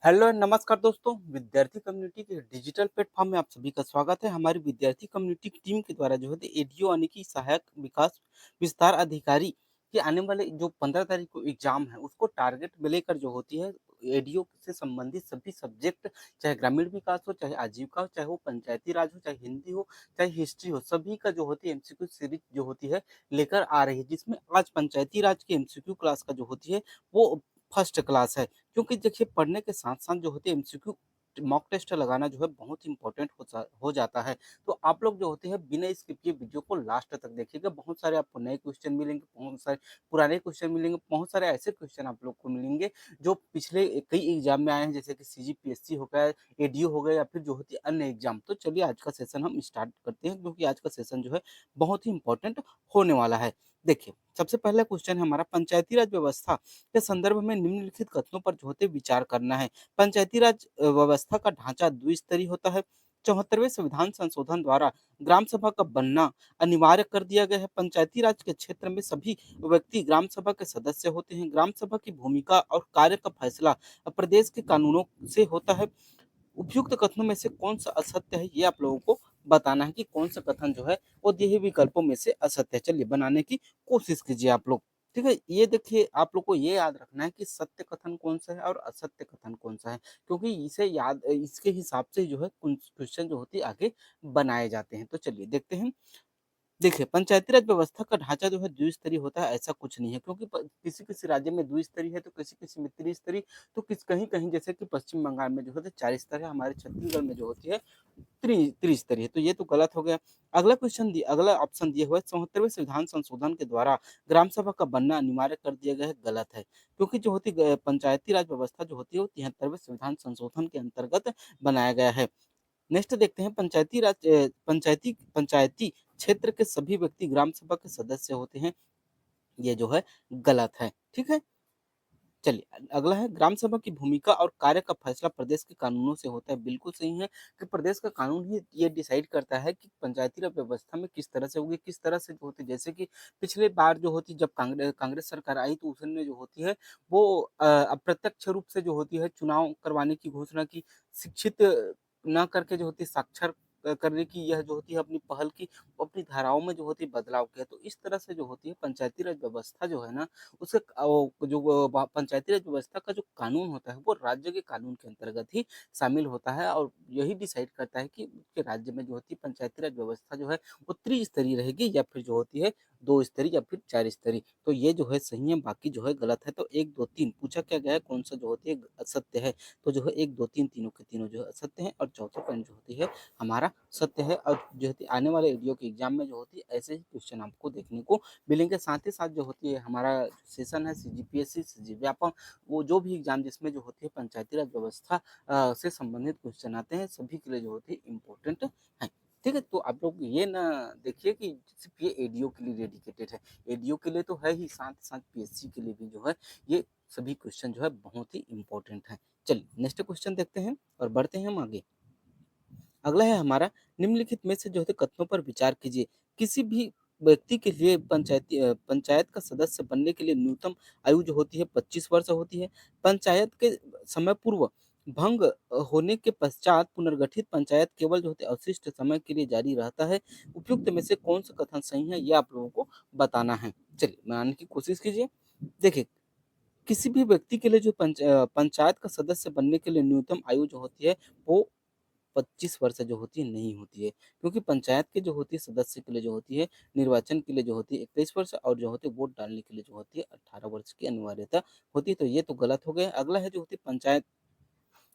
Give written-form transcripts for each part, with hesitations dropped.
Hello नमस्कार दोस्तों, विद्यार्थी कम्युनिटी के डिजिटल प्लेटफॉर्म में आप सभी का स्वागत है। हमारी विद्यार्थी कम्युनिटी की टीम के द्वारा जो है एडीओ यानी कि सहायक विकास विस्तार अधिकारी के आने वाले जो 15 तारीख को एग्जाम है उसको टारगेट में लेकर जो होती है एडीओ से संबंधित सभी सब्जेक्ट, चाहे ग्रामीण विकास हो, चाहे आजीविका हो, चाहे वो पंचायती राज हो, चाहे हिंदी हो, चाहे हिस्ट्री हो, सभी का जो होती है एमसीक्यू सीरीज जो होती है लेकर आ रही है, जिसमें आज पंचायती राज की एमसीक्यू क्लास का जो होती है वो फर्स्ट क्लास है। क्योंकि देखिए पढ़ने के साथ-साथ जो होते हैं एमसीक्यू मॉक टेस्ट लगाना जो है बहुत इम्पोर्टेंट हो जाता है। तो आप लोग जो होते हैं बिना स्किप किए वीडियो को लास्ट तक देखिएगा। बहुत सारे आपको नए क्वेश्चन मिलेंगे, बहुत सारे पुराने क्वेश्चन मिलेंगे, बहुत सारे ऐसे क्वेश्चन आप लोग को मिलेंगे जो पिछले कई एग्जाम में आए हैं, जैसे कि सीजीपीएससी हो गया, एडीओ हो गया या फिर जो होती है अन्य एग्जाम। तो चलिए आज का सेशन हम स्टार्ट करते हैं, क्योंकि आज का सेशन जो है बहुत ही इम्पोर्टेंट होने वाला है। देखिए, सबसे पहला क्वेश्चन है हमारा, पंचायती राज व्यवस्था के संदर्भ में निम्नलिखित कथनों पर जो होते विचार करना है। पंचायती राज व्यवस्था का ढांचा द्विस्तरीय होता है। 74वें संविधान संशोधन द्वारा ग्राम सभा का बनना अनिवार्य कर दिया गया है। पंचायती राज के क्षेत्र में सभी व्यक्ति ग्राम सभा के सदस्य होते हैं। ग्राम सभा की भूमिका और कार्य का फैसला प्रदेश के कानूनों से होता है। उपयुक्त कथनों में से कौन-सा असत्य है, ये आप लोगों को बताना है कि कौन-सा कथन जो है वो दिए हुए विकल्पों में से असत्य है। चलिए बनाने की कोशिश कीजिए आप लोग। ठीक है? ये देखिए आप लोग को ये याद रखना है कि सत्य कथन कौन-सा है और असत्य कथन कौन-सा है। क्योंकि इसे याद इसके हिसाब से जो है क्वेश्चन जो होती है आगे बनाए जाते हैं। तो चलिए देखते हैं। देखिए, पंचायती राज व्यवस्था का ढाँचा जो है द्विस्तरीय होता है, ऐसा कुछ नहीं है, क्योंकि प किसी-किसी राज्य में द्विस्तरीय है, तो किसी-किसी में त्रिस्तरीय, तो कहीं-कहीं जैसे कि पश्चिम बंगाल में जो है 4 स्तर है, हमारे छत्तीसगढ़ में जो होती है त्रिस्तरीय, तो ये तो गलत हो गया। अगला ऑप्शन दिया हुआ है, 74वें संविधान संशोधन के द्वारा ग्राम सभा का बनना अनिवार्य कर दिया गया है, गलत है। क्योंकि जो होती पंचायती राज व्यवस्था जो होती है वो 73वें संविधान संशोधन के अंतर्गत बनाया गया है। नेक्स्ट देखते हैं, पंचायती पंचायती क्षेत्र के सभी व्यक्ति ग्राम सभा के सदस्य होते हैं, ये जो है गलत है। ठीक है? चलिए अगला है, ग्राम सभा की भूमिका और कार्य का फैसला प्रदेश के कानूनों से होता है। बिल्कुल सही है कि प्रदेश का कानून ही ये डिसाइड करता है कि पंचायती राज व्यवस्था में किस तरह से होगी, किस तरह से जो होती है, जैसे कि पिछले बार जो होती जब कांग्रेस सरकार आई तो उसने जो होती है वो अप्रत्यक्ष रूप से जो होती है चुनाव करवाने की घोषणा की, शिक्षित ना करके जो होती है साक्षर करने की यह जो होती है अपनी पहल की, अपनी धाराओं में जो होती है बदलाव किया। तो इस तरह से जो होती है पंचायती राज व्यवस्था जो है ना, उसके जो पंचायती राज व्यवस्था का जो कानून होता है वो राज्य के कानून के अंतर्गत ही शामिल होता है, और यही डिसाइड करता है कि उसके राज्य में जो होती है पंचायती राज व्यवस्था जो है वो त्रिस्तरीय रहेगी या फिर जो होती है 2 स्तरीय या फिर 4 स्तरीय। तो ये जो है सही है, बाकी जो है गलत है। तो 1, 2, 3 पूछा क्या गया है, कौन-सा जो होती है असत्य है। तो जो है 1, 2, 3 तीनों के तीनों जो है असत्य हैं, और चौथा पॉइंट जो होती है हमारा सत्य है। और जो होती है आने वाले वीडियो के एग्जाम में जो होती है ऐसे ही क्वेश्चन आपको देखने को मिलेंगे। साथ ही साथ जो होती है हमारा सेशन है सीजीपीएससी, सीजीव्यापम, वो जो भी एग्जाम जिसमें जो होती है पंचायती राज व्यवस्था से संबंधित क्वेश्चन आते हैं, सभी के लिए जो होती है इम्पोर्टेंट है। ठीक है? तो आप लोग ये ना देखिए कि सिर्फ ये एडीओ के लिए डेडिकेटेड है। एडीओ के लिए तो है ही, साथ ही साथ पीएससी के लिए भी जो है ये सभी क्वेश्चन जो है बहुत ही इम्पोर्टेंट है। चलिए नेक्स्ट क्वेश्चन देखते हैं और बढ़ते हैं हम आगे। अगला है हमारा, निम्नलिखित में से जो है कथनों पर विचार कीजिए। किसी भी व्यक्ति के लिए पंचायत का सदस्य बनने के लिए न्यूनतम आयु जो होती है 25 वर्ष होती है। पंचायत के समय पूर्व भंग होने के पश्चात पुनर्गठित पंचायत केवल जो होती है अवशिष्ट समय के लिए जारी रहता है। उपयुक्त में से कौन सा कथन सही है, ये आप लोगों को बताना है। चलिए बनाने की कोशिश कीजिए। देखिए, किसी भी व्यक्ति के लिए जो पंचायत का सदस्य बनने के लिए न्यूनतम आयु जो होती है वो 25 वर्ष जो होती है नहीं होती है, क्योंकि पंचायत के जो होती है सदस्य के लिए जो होती है निर्वाचन के लिए जो होती है 21 वर्ष, और जो होती है वोट डालने के लिए जो होती है 18 वर्ष की अनिवार्यता होती है। तो ये तो गलत हो गया। अगला है जो होती है पंचायत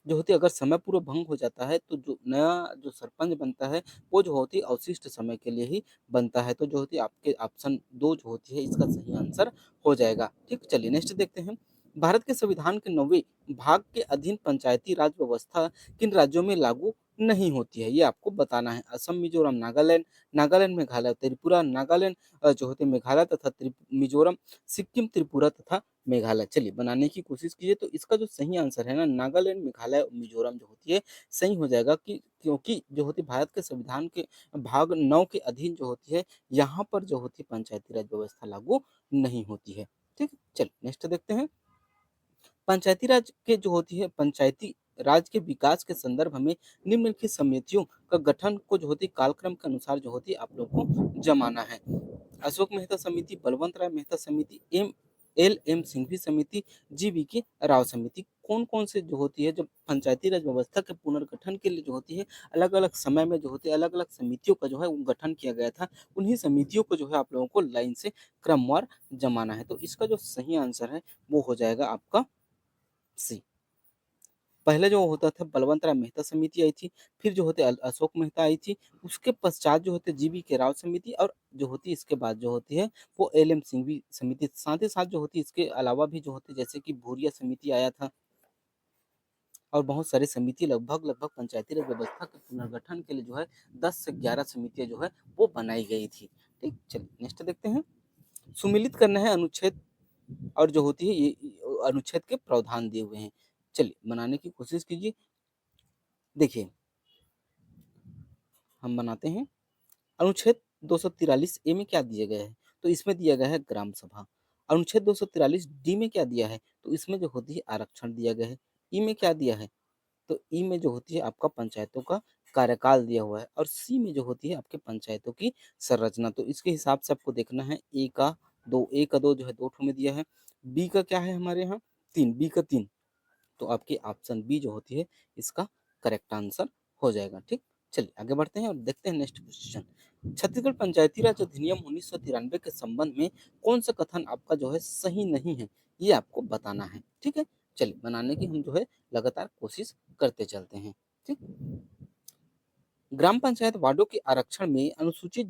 जो होती है अगर समय पूर्व भंग हो जाता है तो जो नया जो सरपंच बनता है वो जो होती है अवशिष्ट समय के लिए ही बनता है। तो जो होती है आपके ऑप्शन 2 जो होती है इसका सही आंसर हो जाएगा। ठीक, चलिए नेक्स्ट देखते हैं। भारत के संविधान के 9वें भाग के अधीन पंचायती राज व्यवस्था किन राज्यों में लागू नहीं होती है, ये आपको बताना है। असम, मिजोरम, नागालैंड, मेघालय, त्रिपुरा, जो होते हैं मेघालय तथा मिजोरम, सिक्किम, त्रिपुरा तथा मेघालय। चलिए बनाने की कोशिश कीजिए। तो इसका जो सही आंसर है ना, नागालैंड, मेघालय, मिजोरम जो होती है सही हो जाएगा, कि क्योंकि जो होती है भारत के संविधान के भाग 9 के अधीन जो होती है यहाँ पर जो होती है पंचायती राज व्यवस्था लागू नहीं होती है। ठीक है? चलिए नेक्स्ट देखते हैं। पंचायती राज के जो होती है पंचायती राज के विकास के संदर्भ में निम्नलिखित समितियों का गठन को जो होती है कालक्रम के अनुसार जो होती है आप लोग को जमाना है। अशोक मेहता समिति, बलवंत राय मेहता समिति, एम सिंघवी समिति, जी राव समिति। कौन कौन से जो होती है जब पंचायती राज व्यवस्था के पुनर्गठन के लिए जो होती है अलग अलग समय में जो होती है अलग अलग समितियों का जो है वो गठन किया गया था। उन्हीं समितियों को जो है आप लोगों को लाइन से क्रमवार जमाना है। तो इसका जो सही आंसर है वो हो जाएगा आपका सी। पहले जो होता था बलवंत राय मेहता समिति आई थी, फिर जो होते अशोक मेहता आई थी, उसके पश्चात जो होते जी.वी. राव समिति और जो होती है इसके बाद जो होती है वो एल.एम. सिंघवी समिति। साथ ही साथ जो होती है इसके अलावा भी जो होती है जैसे कि भूरिया समिति आया था और बहुत सारी समिति लगभग पंचायती राज व्यवस्था के पुनर्गठन के लिए जो है 10 से 11 समितियाँ जो है वो बनाई गई थी। ठीक, चलिए नेक्स्ट देखते हैं। सुमिलित करना है अनुच्छेद और जो होती है ये अनुच्छेद के प्रावधान दिए हुए हैं। चलिए बनाने की कोशिश कीजिए। देखिए हम बनाते हैं। अनुच्छेद 243 ए में क्या दिया गया है? तो इसमें दिया गया है ग्राम सभा। अनुच्छेद 243 डी में क्या दिया है? तो इसमें जो होती है आरक्षण दिया गया है। ई में क्या दिया है? तो ई में जो होती है आपका पंचायतों का कार्यकाल दिया हुआ है और सी में जो होती है आपके पंचायतों की संरचना। तो इसके हिसाब से आपको देखना है ए का दो जो है 2 ठो में दिया है। बी का क्या है हमारे यहाँ? 3, बी का 3। तो आपकी ऑप्शन बी जो होती है इसका करेक्ट आंसर हो जाएगा। ठीक, चलिए आगे बढ़ते हैं और देखते हैं नेक्स्ट क्वेश्चन। छत्तीसगढ़ पंचायती राज अधिनियम 1993 के संबंध में कौन सा कथन आपका जो है सही नहीं है, ये आपको बताना है। ठीक है, चलिए बनाने की हम जो है लगातार कोशिश करते चलते हैं। ठीक, ग्राम पंचायत वार्डों के आरक्षण में अनुसूचित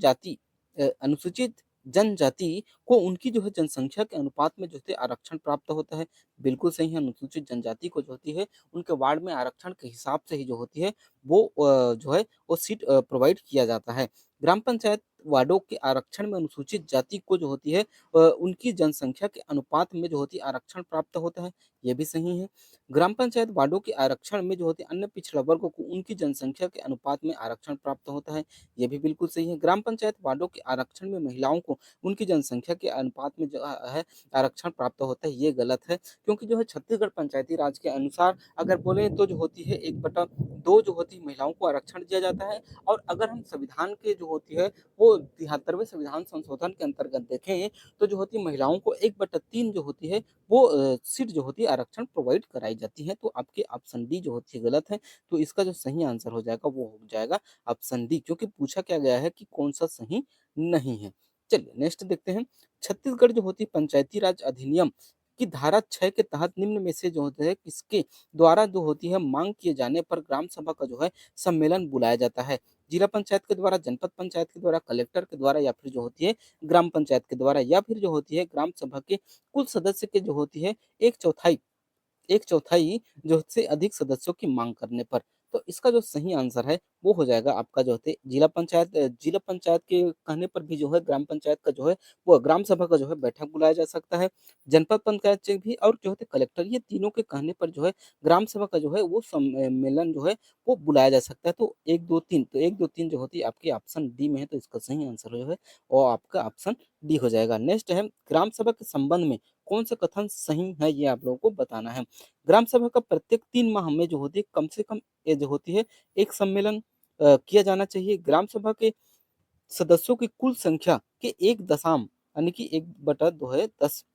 जनजाति को उनकी जो है जनसंख्या के अनुपात में जो है आरक्षण प्राप्त होता है। बिल्कुल सही है, अनुसूचित जनजाति को जो होती है उनके वार्ड में आरक्षण के हिसाब से ही जो होती है वो जो है वो सीट प्रोवाइड किया जाता है। ग्राम पंचायत वार्डों के आरक्षण में अनुसूचित जाति को जो होती है उनकी जनसंख्या के अनुपात में जो होती है आरक्षण प्राप्त होता है, ये भी सही है। ग्राम पंचायत वार्डों के आरक्षण में जो होते हैं अन्य पिछड़ा वर्गों को उनकी जनसंख्या के अनुपात में आरक्षण प्राप्त होता है, ये भी बिल्कुल सही है। ग्राम पंचायत वार्डों के आरक्षण में महिलाओं को उनकी जनसंख्या के अनुपात में जो है आरक्षण प्राप्त होता है, ये गलत है। क्योंकि जो है छत्तीसगढ़ पंचायती राज के अनुसार अगर बोले तो जो होती है 1/2 जो होती है महिलाओं को आरक्षण दिया जाता है। और अगर हम संविधान के जो होती है वो 73वें संविधान संशोधन के अंतर्गत देखें तो जो होती है महिलाओं को 1/3 जो होती है वो सीट जो होती है आरक्षण प्रोवाइड कराई जाती है। तो आपके ऑप्शन डी जो होती है गलत है। तो इसका जो सही आंसर हो जाएगा वो हो जाएगा ऑप्शन डी, क्योंकि पूछा क्या गया है कि कौन सा सही नहीं है। चलिए नेक्स्ट देखते हैं। छत्तीसगढ़ जो होती है पंचायती राज अधिनियम की धारा 6 के तहत निम्न में से जो होता है किसके द्वारा जो होती है मांग किए जाने पर ग्राम सभा का जो है सम्मेलन बुलाया जाता है? जिला पंचायत के द्वारा, जनपद पंचायत के द्वारा, कलेक्टर के द्वारा या फिर जो होती है ग्राम पंचायत के द्वारा, या फिर जो होती है ग्राम सभा के कुल सदस्य के जो होती है एक चौथाई जो से अधिक सदस्यों की मांग करने पर। तो इसका जो सही आंसर है वो हो जाएगा आपका जो होते जिला पंचायत के कहने पर भी जो है ग्राम पंचायत का जो है वो ग्राम सभा का जो है बैठक बुलाया जा सकता है। जनपद पंचायत से भी और जो होते कलेक्टर, ये तीनों के कहने पर जो है ग्राम सभा का जो है वो सम्मेलन जो है वो बुलाया जा सकता है। तो 1, 2, 3 तो 1, 2, 3 जो होती है आपकी ऑप्शन डी में है। तो इसका सही आंसर जो है वो आपका ऑप्शन डी हो जाएगा। नेक्स्ट है ग्राम सभा के संबंध में कौन सा कथन सही है, ये आप लोगों को बताना है। ग्राम सभा का प्रत्येक 3 माह में जो होती है कम से कम ये जो होती है एक सम्मेलन किया जाना चाहिए। ग्राम सभा के सदस्यों की कुल संख्या के 1 दशम यानी कि 1/2 है 10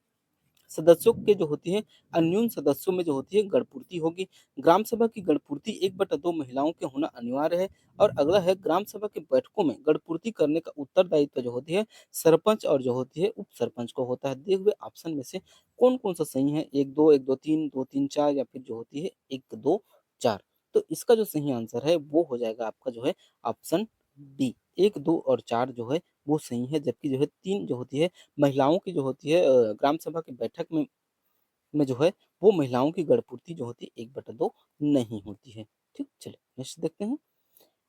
सदस्यों के जो होती है अन्यून सदस्यों में जो होती है गणपूर्ति होगी। ग्राम सभा की गणपूर्ति 1/2 महिलाओं के होना अनिवार्य है। और अगला है ग्राम सभा की बैठकों में गणपूर्ति करने का उत्तरदायित्व जो होती है सरपंच और जो होती है उप सरपंच को होता है। दिए हुए ऑप्शन में से कौन-कौन सा सही है? 1-2, 1-2-3, 2-3, 4 या फिर जो होती है 1-2-4। तो इसका जो सही आंसर है वो हो जाएगा आपका जो है ऑप्शन डी। 1, 2 और 4 जो है वो सही है, जबकि जो है 3 जो होती है महिलाओं की जो होती है ग्राम सभा की बैठक में जो है वो महिलाओं की गणपूर्ति जो होती है 1/2 नहीं होती है। ठीक, चलिए नेक्स्ट देखते हैं।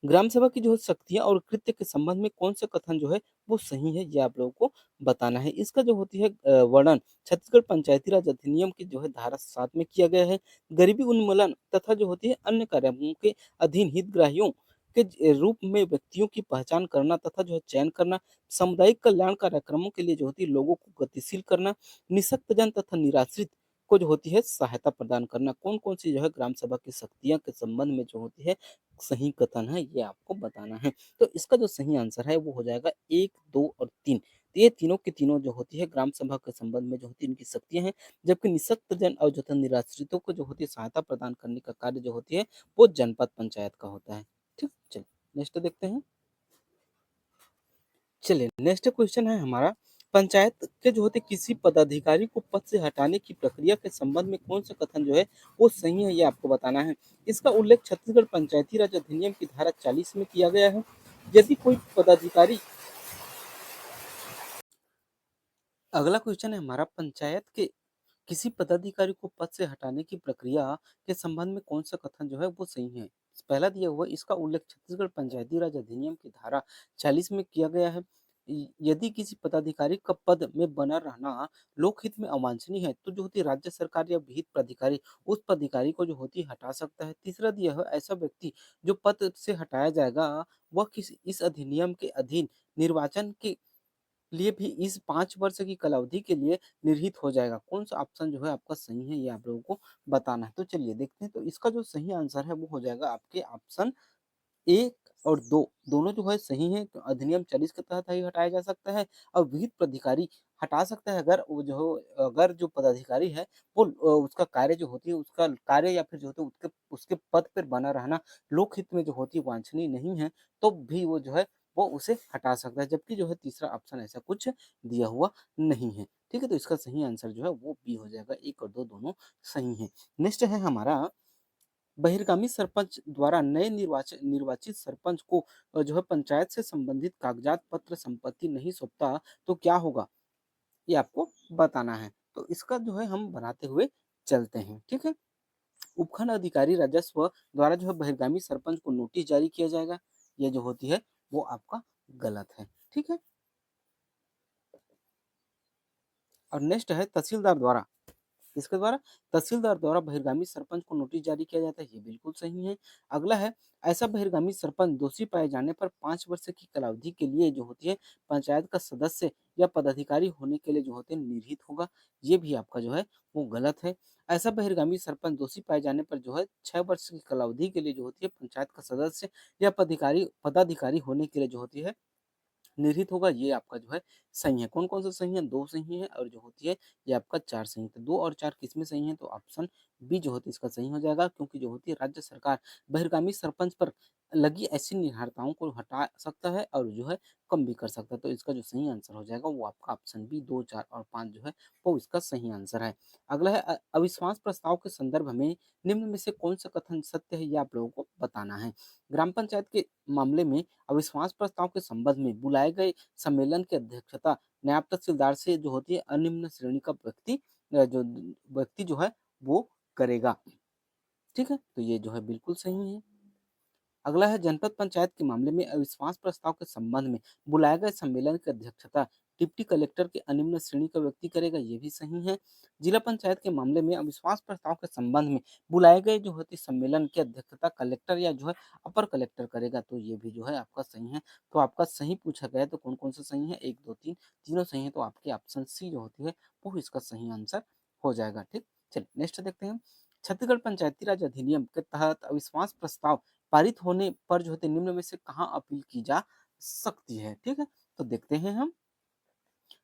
ग्राम सभा की जो है शक्तियाँ और कृत्य के संबंध में कौन सा कथन जो है वो सही है, ये आप लोगों को बताना है। इसका जो होती है वर्णन छत्तीसगढ़ पंचायती राज अधिनियम की जो है धारा 7 में किया गया है। गरीबी उन्मूलन तथा जो होती है अन्य कार्यक्रमों के अधीन हितग्राहियों के रूप में व्यक्तियों की पहचान करना तथा जो है चयन करना, सामुदायिक कल्याण कार्यक्रमों के लिए जो होती है लोगों को गतिशील करना, निःशक्तजन तथा निराश्रित को जो होती है सहायता प्रदान करना। कौन-कौन सी जो है ग्राम सभा की शक्तियाँ के संबंध में जो होती है सही कथन है, ये आपको बताना है। तो इसका जो सही आंसर है वो हो जाएगा 1, 2 और 3। तो ये तीनों की तीनों जो होती है ग्राम सभा के संबंध में जो होती है इनकी शक्तियाँ हैं, जबकि निःशक्त जन और जो होता है निराश्रितों को जो होती है सहायता प्रदान करने का कार्य जो होती है वो जनपद पंचायत का होता है। ठीक, चलिए नेक्स्ट देखते हैं। चलिए नेक्स्ट क्वेश्चन है हमारा, पंचायत के जो होते किसी पदाधिकारी को पद से हटाने की प्रक्रिया के संबंध में कौन सा कथन जो है वो सही है, ये आपको बताना है। इसका उल्लेख छत्तीसगढ़ पंचायती राज अधिनियम की धारा 40 में किया गया है। यदि कोई पदाधिकारी, अगला क्वेश्चन है हमारा, पंचायत के किसी पदाधिकारी को पद से हटाने की प्रक्रिया के संबंध में कौन सा कथन जो है वो सही है। पहला दिया हुआ इसका उल्लेख छत्तीसगढ़ पंचायती राज अधिनियम की धारा 40 में किया गया है। यदि किसी पदाधिकारी का पद में बना रहना लोकहित में अवांछनीय है तो जो होती है राज्य सरकार या विहित प्राधिकारी उस पदाधिकारी को जो होती है हटा सकता है। तीसरा दिया है ऐसा व्यक्ति जो पद से हटाया जाएगा वह किसी इस अधिनियम के अधीन निर्वाचन के लिए भी इस 5 वर्ष की कालावधि के लिए निर्हित हो जाएगा। कौन-सा ऑप्शन जो है आपका सही है, ये आप लोगों को बताना है। तो चलिए देखते हैं, तो इसका जो सही आंसर है वो हो जाएगा आपके ऑप्शन 1 और 2 दोनों जो है सही हैं। तो अधिनियम 40 के तहत ही हटाया जा सकता है और विहित प्राधिकारी हटा सकता है अगर वो जो अगर जो पदाधिकारी है वो उसका कार्य जो होती है उसका कार्य या फिर जो होता है उसके उसके पद पर बना रहना लोकहित में जो होती है वांछनीय नहीं है, तो भी वो जो है वो उसे हटा सकता है। जबकि जो है तीसरा ऑप्शन ऐसा कुछ दिया हुआ नहीं है। ठीक है? तो इसका सही आंसर जो है वो बी हो जाएगा। 1 और 2 दोनों सही हैं। नेक्स्ट है हमारा, बहिर्गामी सरपंच द्वारा नए निर्वाचित सरपंच को जो है पंचायत से संबंधित कागजात पत्र संपत्ति नहीं सौंपता तो क्या होगा? ये आपको बताना है। तो इसका जो है हम बनाते हुए चलते हैं, ठीक है? उपखंड अधिकारी राजस्व द्वारा जो है बहिर्गामी सरपंच को नोटिस जारी किया जाएगा। ये जो होती है वो आपका गलत है, ठीक है? और नेक्स्ट है तहसीलदार द्वारा, किसके द्वारा? तहसीलदार द्वारा बहिर्गामी सरपंच को नोटिस जारी किया जाता है, ये बिल्कुल सही है। अगला है, ऐसा बहिर्गामी सरपंच दोषी पाए जाने पर 5 वर्ष की कालावधि के लिए जो होती है पंचायत का सदस्य या पदाधिकारी होने के लिए जो होते हैं निर्हित होगा। ये भी आपका जो है वो गलत है। ऐसा बहिर्गामी सरपंच दोषी पाए जाने पर जो है 6 वर्ष की कालावधि के लिए जो होती है पंचायत का सदस्य या पदाधिकारी पदाधिकारी होने के लिए जो होती है निर्हित होगा। ये आपका जो है सही है। कौन-कौन सा सही है? 2 सही है और जो होती है ये आपका 4 सही है। तो 2 और 4 किसमें सही है? तो ऑप्शन बी जो होती है इसका सही हो जाएगा, क्योंकि जो होती है राज्य सरकार बहिर्गामी सरपंच पर लगी ऐसी निर्धारताओं को हटा सकता है और जो है कम भी कर सकता है। तो इसका जो सही आंसर हो जाएगा वो आपका ऑप्शन बी 2, 4 और 5 जो है वो इसका सही आंसर है। अगला है, अविश्वास प्रस्ताव के संदर्भ में निम्न में से कौन-सा कथन सत्य है, ये आप लोगों को बताना है। ग्राम पंचायत के मामले में अविश्वास प्रस्ताव के संबंध में बुलाए गए सम्मेलन की अध्यक्षता नायब तहसीलदार से जो होती है अनिम्न श्रेणी का व्यक्ति जो व्यक्ति जो है वो करेगा। ठीक है? तो ये जो है बिल्कुल सही है। अगला है, जनपद पंचायत के मामले में अविश्वास प्रस्ताव के संबंध में बुलाए गए सम्मेलन की अध्यक्षता डिप्टी कलेक्टर के अनिम्न श्रेणी का व्यक्ति करेगा, ये भी सही है। जिला पंचायत के मामले में अविश्वास प्रस्ताव के संबंध में बुलाए गए जो होती सम्मेलन की अध्यक्षता कलेक्टर या जो है अपर कलेक्टर करेगा, तो ये भी जो है आपका सही है। तो आपका सही पूछा गया है तो कौन कौन सा सही है? 1, 2, 3 तीनों सही है, तो आपके ऑप्शन सी जो होती है वो इसका सही आंसर हो जाएगा। ठीक, चलिए नेक्स्ट देखते हैं। छत्तीसगढ़ पंचायती राज अधिनियम के तहत अविश्वास प्रस्ताव पारित होने पर जो होते हैं निम्न में से कहाँ अपील की जा सकती है? ठीक है? तो देखते हैं हम।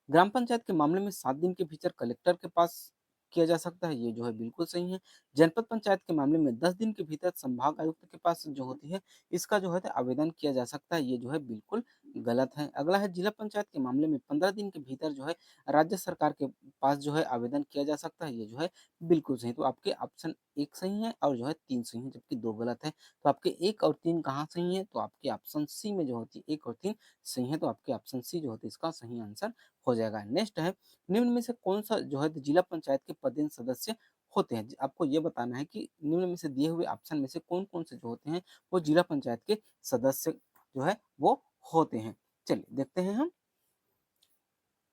ग्राम पंचायत के मामले में 7 दिन के भीतर कलेक्टर के पास किया जा सकता है, ये जो है बिल्कुल सही है। जनपद पंचायत के मामले में 10 दिन के भीतर संभाग आयुक्त के पास जो होती है इसका जो है तो आवेदन किया जा सकता है, ये जो है बिल्कुल गलत है। अगला है, जिला पंचायत के मामले में 15 दिन के भीतर जो है राज्य सरकार के पास जो है आवेदन किया जा सकता है, ये जो है बिल्कुल सही। तो आपके ऑप्शन 1 सही है और जो है 3 सही है, जबकि 2 गलत है। तो आपके 1 और 3 कहाँ सही है? तो आपके ऑप्शन सी में जो होती है 1 और 3 सही है, तो आपके ऑप्शन सी जो होती है इसका सही आंसर हो जाएगा। नेक्स्ट है, निम्न में से कौन-सा जो है जिला पंचायत के पदेन सदस्य होते हैं? आपको ये बताना है कि निम्न में से दिए हुए ऑप्शन में से कौन-कौन से जो होते हैं वो जिला पंचायत के सदस्य जो है वो होते हैं। चलिए देखते हैं हम।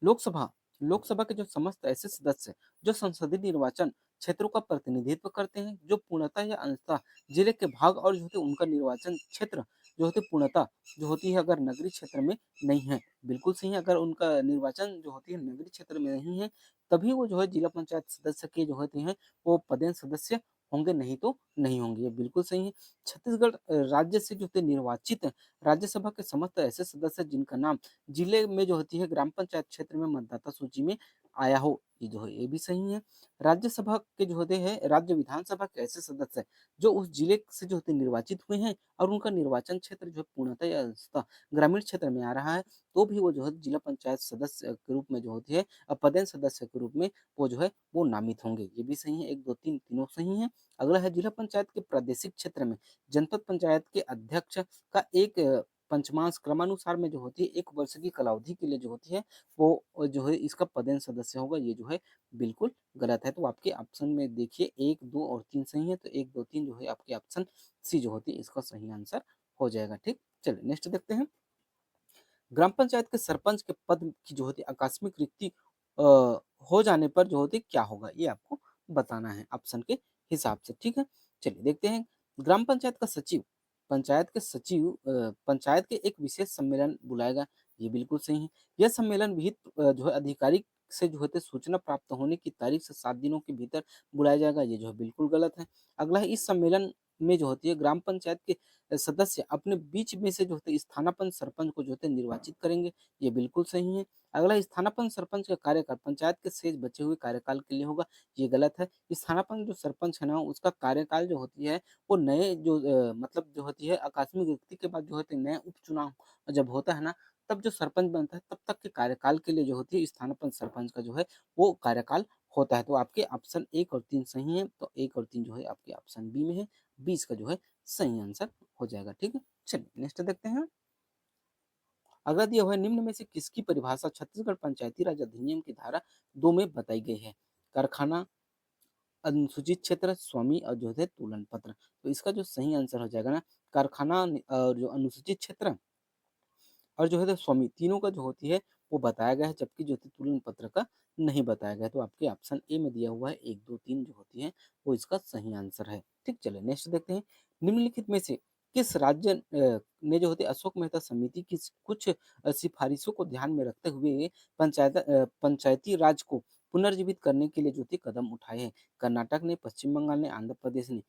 लोकसभा लोकसभा के जो समस्त ऐसे सदस्य जो संसदीय निर्वाचन क्षेत्रों का प्रतिनिधित्व करते हैं, जो पूर्णतः या अंशतः जिले के भाग और जो होते हैं उनका निर्वाचन क्षेत्र जो होते हैं पूर्णतः जो होती है अगर नगरीय क्षेत्र में नहीं है, बिल्कुल सही है। अगर उनका निर्वाचन जो होती है नगरीय क्षेत्र में नहीं है तभी वो जो है जिला पंचायत सदस्य के जो होते हैं वो पदेन सदस्य होंगे, नहीं तो नहीं होंगे। ये बिल्कुल सही है। छत्तीसगढ़ राज्य से जो होते हैं निर्वाचित राज्यसभा के समस्त ऐसे सदस्य जिनका नाम जिले में जो होती है ग्राम पंचायत क्षेत्र में मतदाता सूची में आया हो, ये जो है ये भी सही है। राज्यसभा के जो होते हैं राज्य विधानसभा के ऐसे सदस्य जो उस जिले से जो होते हैं निर्वाचित हुए हैं और उनका निर्वाचन क्षेत्र जो है पूर्णतः या अंशतः ग्रामीण क्षेत्र में आ रहा है, तो भी वो जो है जिला पंचायत सदस्य के रूप में जो होती है पदेन सदस्य के रूप में वो जो है वो नामित होंगे। ये भी सही है, 1, 2, 3 तीनों सही हैं। अगला है जिला पंचायत के प्रादेशिक क्षेत्र में जनपद पंचायत के अध्यक्ष का एक पंचमांश क्रमानुसार में जो होती है 1 वर्ष की कालावधि के लिए जो होती है वो जो है इसका पदेन सदस्य होगा। ये जो है बिल्कुल गलत है। तो आपके ऑप्शन में देखिए 1, 2 और 3 सही है, तो 1, 2, 3 जो है आपके ऑप्शन सी जो होती है इसका सही आंसर हो जाएगा। ठीक, चलिए नेक्स्ट देखते हैं। ग्राम पंचायत के सरपंच के पद की जो होती है आकस्मिक रिक्ति अ, हो जाने पर जो होती है क्या होगा, ये आपको बताना है ऑप्शन के हिसाब से। ठीक है, चलिए देखते हैं। ग्राम पंचायत का सचिव पंचायत के सचिव पंचायत के एक विशेष सम्मेलन बुलाएगा, ये बिल्कुल सही है। यह सम्मेलन विहित जो है अधिकारी से जो होते सूचना प्राप्त होने की तारीख से 7 दिनों के भीतर बुलाया जाएगा, ये जो है बिल्कुल गलत है। अगला है इस सम्मेलन में जो होती है ग्राम पंचायत के सदस्य अपने बीच में से जो होते हैं स्थानापन्न सरपंच को जो होते हैं निर्वाचित करेंगे, ये बिल्कुल सही है। अगला स्थानापन्न सरपंच का कार्यकाल पंचायत के शेष बचे हुए कार्यकाल के लिए होगा, ये गलत है। स्थानापन्न जो सरपंच है ना उसका कार्यकाल जो होती है वो नए जो मतलब जो होती है आकस्मिक व्यक्ति के बाद जो होते हैं नए उपचुनाव जब होता है ना तब जो सरपंच बनता है तब तक के कार्यकाल के लिए जो होती है स्थानापन्न सरपंच का जो है वो कार्यकाल होता है। तो आपके ऑप्शन 1 और 3 सही है, तो 1 और 3 जो है आपके ऑप्शन बी में है, 20 का जो है सही आंसर हो जाएगा। ठीक है, चलिए नेक्स्ट देखते हैं। अगला दिया हुआ है निम्न में से किसकी परिभाषा छत्तीसगढ़ पंचायती राज अधिनियम की धारा 2 में बताई गई है? कारखाना, अनुसूचित क्षेत्र, स्वामी और जो है तुलन पत्र। तो इसका जो सही आंसर हो जाएगा ना कारखाना और जो अनुसूचित क्षेत्र और जो है स्वामी तीनों का जो होती है वो बताया गया है, जबकि जो है तुलन पत्र का नहीं बताया गया है। तो आपके ऑप्शन ए में दिया हुआ है 1, 2, 3 जो होती है वो इसका सही आंसर है। ठीक, चलिए नेक्स्ट देखते हैं। निम्नलिखित में से किस राज्य ने जो होती है अशोक मेहता समिति की कुछ सिफारिशों को ध्यान में रखते हुए पंचायती राज को पुनर्जीवित करने के लिए जो थी कदम उठाए हैं? कर्नाटक ने, पश्चिम बंगाल ने, आंध्र प्रदेश ने।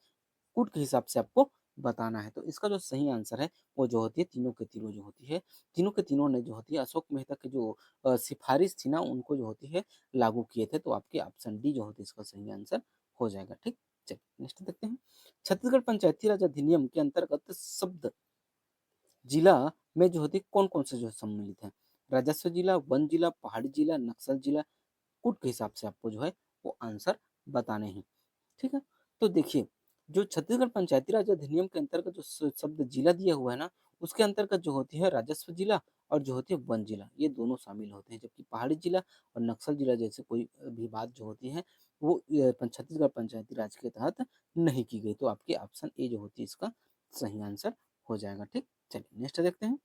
कूट के हिसाब से आपको बताना है। तो इसका जो सही आंसर है वो जो होती है तीनों के तीनों जो होती है, तीनों के तीनों ने जो होती है अशोक मेहता के जो सिफारिश थी ना उनको जो होती है लागू किए थे। तो आपके ऑप्शन डी जो होती है इसका सही आंसर हो जाएगा। ठीक, चलिए नेक्स्ट देखते हैं। छत्तीसगढ़ पंचायती राज अधिनियम के अंतर्गत शब्द जिला में जो होती है कौन-कौन से जो सम्मिलित हैं? राजस्व जिला, वन जिला, पहाड़ी जिला, नक्सल जिला, कूट के हिसाब से आपको जो है वो आंसर बताने हैं। ठीक है? तो देखिए, जो छत्तीसगढ़ पंचायती राज अधिनियम के अंतर्गत जो शब्द जिला दिया हुआ है ना, उसके अंतर्गत जो होती है राजस्व जिला और जो होती है वन जिला, ये दोनों शामिल होते हैं। जबकि पहाड़ी जिला और नक्सल जिला जैसे कोई भी बात जो होती है, वो छत्तीसगढ़ पंचायती राज के तहत नहीं की गई। तो आपके ऑप्शन ए जो होती है इसका सही आंसर हो जाएगा। ठीक, चलिए नेक्स्ट देखते हैं।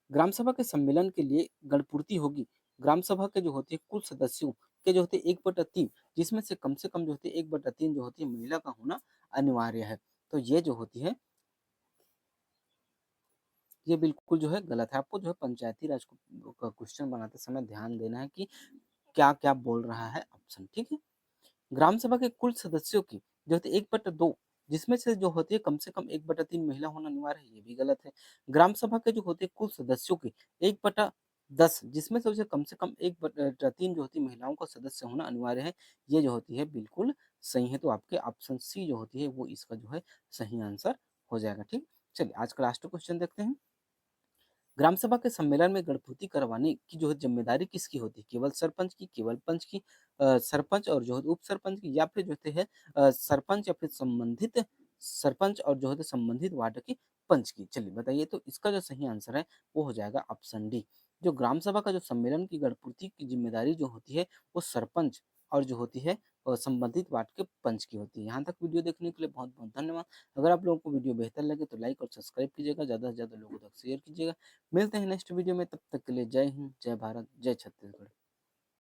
ग्राम सभा के सम्मेलन के लिए गणपूर्ति होगी। ग्राम सभा के जो होती है कुल सदस्यों के जो होते हैं 1/3 जिसमें से कम जो होती है 1/3 जो होती है महिला का होना अनिवार्य है। तो ये जो होती है ये बिल्कुल जो है गलत है। आपको जो है पंचायती राज को का क्वेश्चन बनाते समय ध्यान देना है कि क्या-क्या बोल रहा है ऑप्शन, ठीक है? ग्राम सभा के कुल सदस्यों की जो होती है 1/2 जिसमें से कम 1/3 महिला होना अनिवार्य है, ये भी गलत है। ग्राम सभा के जो होते हैं कुल सदस्यों की 1/10 जिसमें से कम 1/3 जो होती है महिलाओं का सदस्य होना अनिवार्य है, ये जो होती है बिल्कुल सही है। तो आपके ऑप्शन सी जो होती है वो इसका जो है सही आंसर हो जाएगा, ठीक? चलिए आज का लास्ट क्वेश्चन देखते हैं। ग्राम सभा के सम्मेलन में गणपूर्ति करवाने की जो है जिम्मेदारी किसकी होती है? केवल सरपंच की, केवल पंच की, सरपंच और जो है उप सरपंच की या फिर जो होते हैं सरपंच या फिर संबंधित सरपंच और जो होते हैं संबंधित वार्ड के पंच की। चलिए बताइए तो इसका जो सही आंसर है वो हो जाएगा ऑप्शन डी। जो ग्राम सभा का जो सम्मेलन की गणपूर्ति की जिम्मेदारी जो होती है वो सरपंच और जो होती है संबंधित वार्ड के पंच की होती है। यहाँ तक वीडियो देखने के लिए बहुत-बहुत धन्यवाद। अगर आप लोगों को वीडियो बेहतर लगे तो लाइक और सब्सक्राइब कीजिएगा, ज़्यादा से ज़्यादा लोगों तक शेयर कीजिएगा। मिलते हैं नेक्स्ट वीडियो में, तब तक के लिए जय हिंद, जय भारत, जय छत्तीसगढ़।